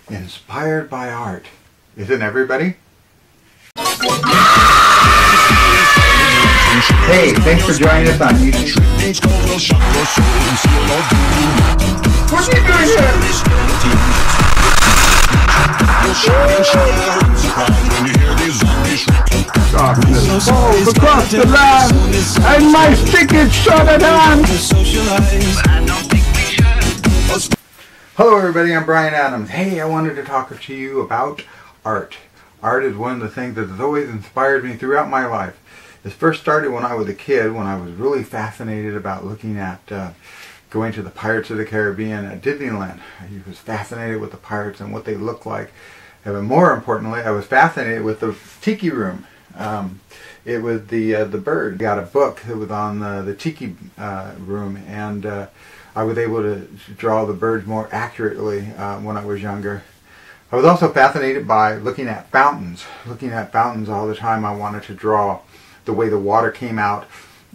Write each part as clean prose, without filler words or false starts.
Inspired by art. Isn't everybody? Hey, thanks for joining us on YouTube. What are you doing here? Darkness falls across the land, and my stick is shot at hand. Hello everybody, I'm Brian Adams. Hey, I wanted to talk to you about art. Art is one of the things that has always inspired me throughout my life. This first started when I was a kid, when I was really fascinated about looking at going to the Pirates of the Caribbean at Disneyland. I was fascinated with the pirates and what they looked like. But more importantly, I was fascinated with the tiki room. It was the bird. I got a book that was on the tiki room, and I was able to draw the birds more accurately when I was younger. I was also fascinated by looking at fountains. Looking at fountains all the time, I wanted to draw the way the water came out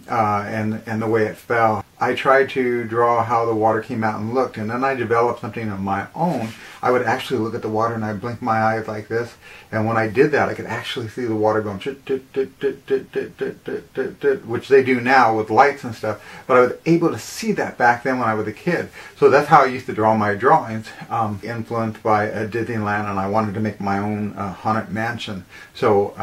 and the way it fell. I tried to draw how the water came out and looked, and then I developed something of my own. I would actually look at the water and I'd blink my eyes like this, and when I did that I could actually see the water going, which they do now with lights and stuff, but I was able to see that back then when I was a kid. So that's how I used to draw my drawings, influenced by Disneyland, and I wanted to make my own haunted mansion. So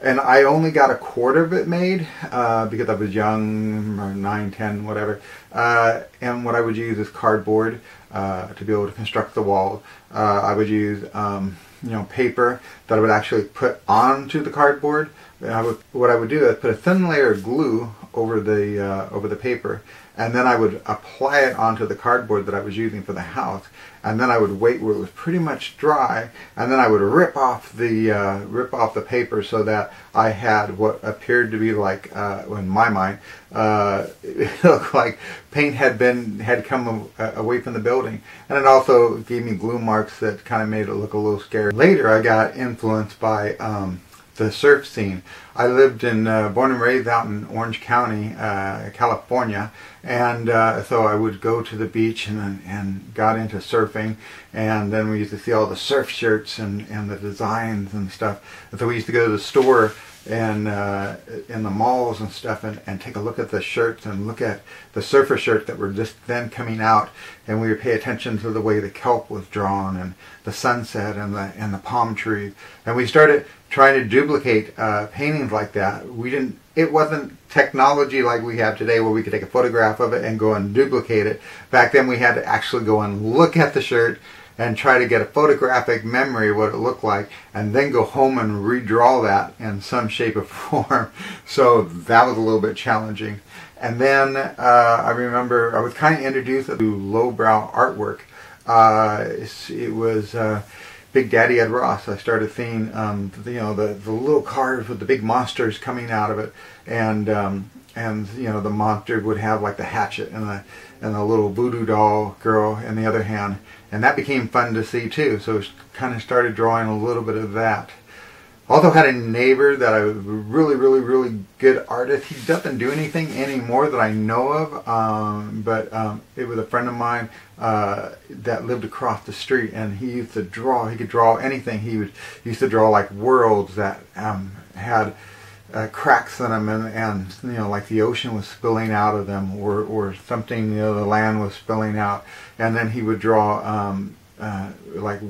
and I only got a quarter of it made because I was young, 9, 10, whatever. And what I would use is cardboard to be able to construct the walls. I would use paper that I would actually put onto the cardboard. What I would do is put a thin layer of glue over the paper, and then I would apply it onto the cardboard that I was using for the house, and then I would wait where it was pretty much dry, and then I would rip off the paper so that I had what appeared to be like, in my mind, it looked like paint had come away from the building, and it also gave me glue marks that kind of made it look a little scary. Later, I got influenced by the surf scene. I lived born and raised out in Orange County, California, and so I would go to the beach and got into surfing, and then we used to see all the surf shirts and the designs and stuff. And so we used to go to the store and in the malls and stuff and take a look at the shirts and look at the surfer shirts that were just then coming out, and we would pay attention to the way the kelp was drawn and the sunset and the palm trees, and we started trying to duplicate paintings like that. It wasn't technology like we have today where we could take a photograph of it and go and duplicate it. Back then we had to actually go and look at the shirt and try to get a photographic memory of what it looked like, and then go home and redraw that in some shape or form. So that was a little bit challenging. And then I remember I was kind of introduced to lowbrow artwork. It was Big Daddy Ed Ross. I started seeing the little cars with the big monsters coming out of it, and the monster would have like the hatchet and the little voodoo doll girl in the other hand, and that became fun to see too. So kind of started drawing a little bit of that. Also had a neighbor that I was really good artist. He doesn't do anything anymore that I know of, but it was a friend of mine that lived across the street, and he used to draw. He could draw anything. He used to draw like worlds that had cracks in them, and like the ocean was spilling out of them, or something, the land was spilling out, and then he would draw like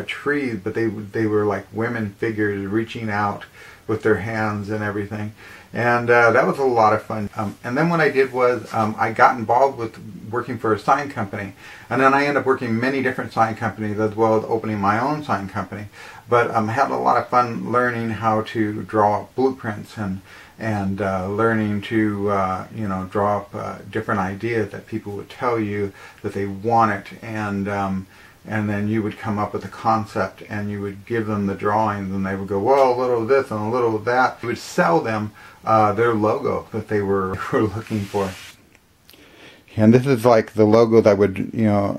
trees, but they were like women figures reaching out with their hands and everything, and that was a lot of fun. And then what I did was I got involved with working for a sign company, and then I ended up working many different sign companies as well as opening my own sign company. But I had a lot of fun learning how to draw blueprints and learning to draw up different ideas that people would tell you that they wanted, and then you would come up with a concept and you would give them the drawings, and they would go, well, a little of this and a little of that. You would sell them their logo that they were looking for. And this is like the logo that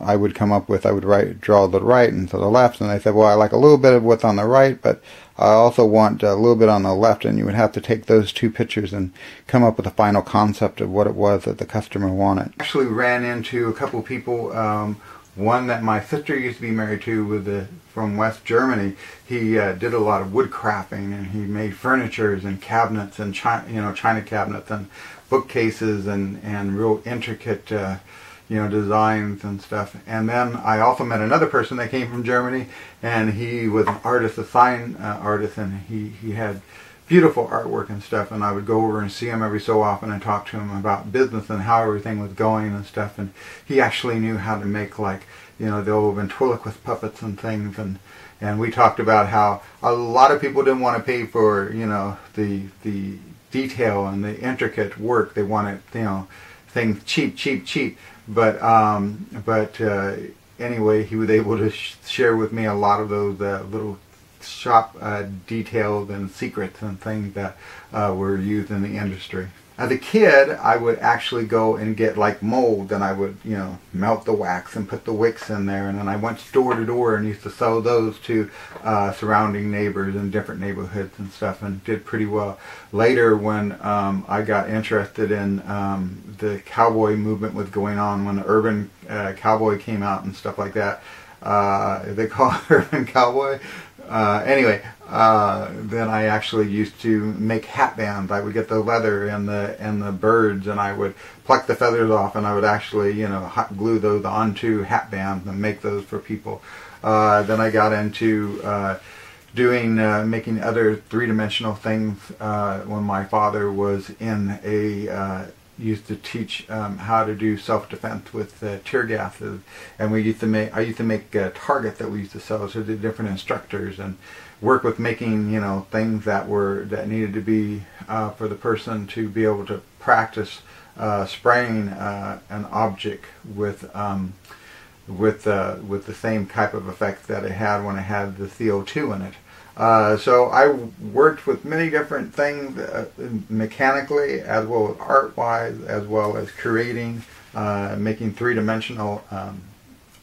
I would come up with. I would draw the right and to the left, and I said, well, I like a little bit of what's on the right, but I also want a little bit on the left, and you would have to take those two pictures and come up with a final concept of what it was that the customer wanted. I actually ran into a couple people One that my sister used to be married to from West Germany. He did a lot of wood crafting, and he made furnitures and cabinets and china cabinets and bookcases and real intricate designs and stuff. And then I also met another person that came from Germany, and he was an artist, a sign artist, and he had beautiful artwork and stuff, and I would go over and see him every so often and talk to him about business and how everything was going and stuff. And he actually knew how to make, like, the old ventriloquist puppets and things, and we talked about how a lot of people didn't want to pay for the detail and the intricate work. They wanted things cheap, but anyway, he was able to share with me a lot of those little shop details and secrets and things that were used in the industry. As a kid, I would actually go and get like mold, and I would melt the wax and put the wicks in there, and then I went door to door and used to sell those to surrounding neighbors in different neighborhoods and stuff, and did pretty well. Later, when I got interested in the cowboy movement was going on, when the urban cowboy came out and stuff like that, they call it urban cowboy. Anyway, then I actually used to make hat bands. I would get the leather and the birds, and I would pluck the feathers off, and I would actually hot glue those onto hat bands and make those for people. Then I got into making other three-dimensional things when my father was used to teach how to do self-defense with tear gases, and I used to make a target that we used to sell to the different instructors, and work with making things that needed to be for the person to be able to practice spraying an object with the same type of effect that it had when it had the CO2 in it. So I worked with many different things mechanically, as well as art-wise, as well as creating, making three-dimensional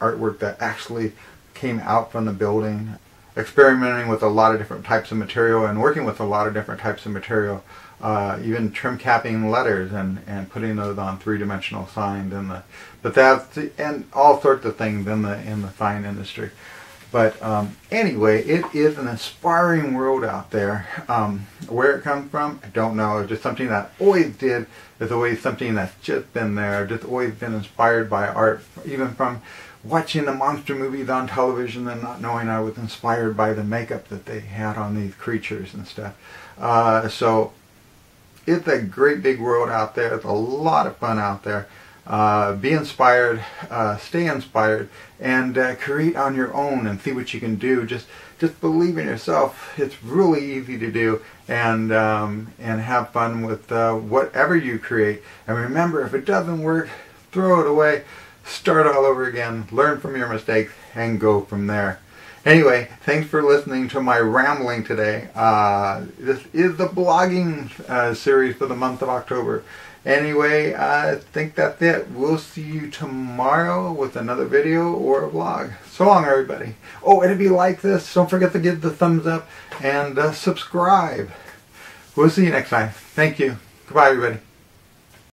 artwork that actually came out from the building, experimenting with a lot of different types of material and working with a lot of different types of material, even trim capping letters and putting those on three-dimensional signs, and all sorts of things in the sign industry. But anyway, it is an inspiring world out there. Where it comes from, I don't know. It's just something that I always did. It's always something that's just been there. I've just always been inspired by art, even from watching the monster movies on television and not knowing I was inspired by the makeup that they had on these creatures and stuff. So it's a great big world out there. It's a lot of fun out there. Be inspired, stay inspired, and create on your own and see what you can do. Just believe in yourself. It's really easy to do, and have fun with whatever you create. And remember, if it doesn't work, throw it away, start all over again, learn from your mistakes, and go from there. Anyway, thanks for listening to my rambling today. This is the blogging series for the month of October. Anyway, I think that's it. We'll see you tomorrow with another video or a vlog. So long, everybody. Oh, and if you like this, don't forget to give the thumbs up and subscribe. We'll see you next time. Thank you. Goodbye, everybody.